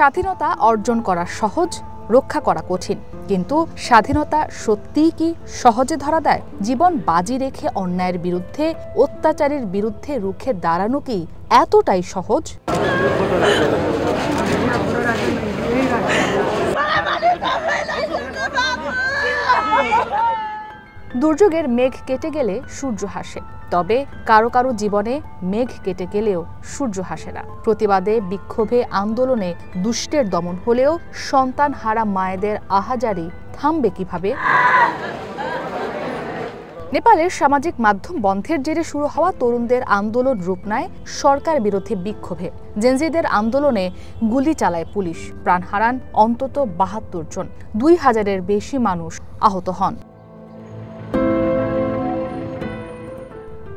স্বাধীনতা অর্জন করা সহজ, রক্ষা করা কঠিন, কিন্তু স্বাধীনতা সত্যিই কি সহজে ধরা দেয়? জীবন বাজি রেখে অন্যায়ের বিরুদ্ধে, অত্যাচারের বিরুদ্ধে রুখে দাঁড়ানো কি এতটাই সহজ? দুর্যোগের মেঘ কেটে গেলে সূর্য হাসে, তবে কারো কারো জীবনে মেঘ কেটে গেলেও সূর্য হাসে না। প্রতিবাদে, বিক্ষোভে, আন্দোলনে দুষ্টের দমন হলেও সন্তান হারা মায়েদের আহাজারি থামবে কিভাবে? নেপালের সামাজিক মাধ্যম বন্ধের জেরে শুরু হওয়া তরুণদের আন্দোলন রূপ নেয় সরকার বিরোধী বিক্ষোভে। জেনজিদের আন্দোলনে গুলি চালায় পুলিশ, প্রাণ হারান অন্তত ৭২ জন, ২,০০০-এর বেশি মানুষ আহত হন।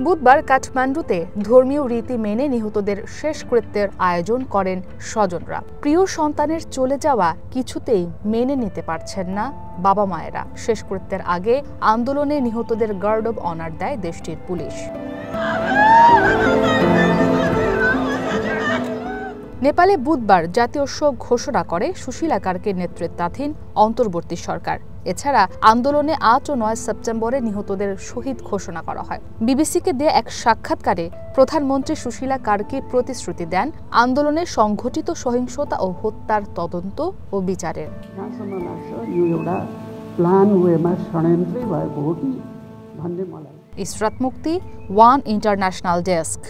বুধবার কাঠমান্ডুতে ধর্মীয় রীতি মেনে নিহতদের শেষকৃত্যের আয়োজন করেন স্বজনরা। প্রিয় সন্তানের চলে যাওয়া কিছুতেই মেনে নিতে পারছেন না বাবা মায়েরা। শেষকৃত্যের আগে আন্দোলনে নিহতদের গার্ড অব অনার দেয় দেশটির পুলিশ। নেপালে বুধবার জাতীয় শোক ঘোষণা করে সুশীলা কার্কির নেতৃত্বাধীন অন্তর্বর্তী সরকার। এছাড়া আন্দোলনে ৮ ও ৯ সেপ্টেম্বরে নিহতদের শহীদ ঘোষণা করা হয়। বিবিসিকে দেয়া এক সাক্ষাৎকারে প্রধানমন্ত্রী সুশীলা কার্কি প্রতিশ্রুতি দেন আন্দোলনে সংঘটিত সহিংসতা ও হত্যার তদন্ত ও বিচারের। ইসরাত মুক্তি, ওয়ান ইন্টারন্যাশনাল ডেস্ক।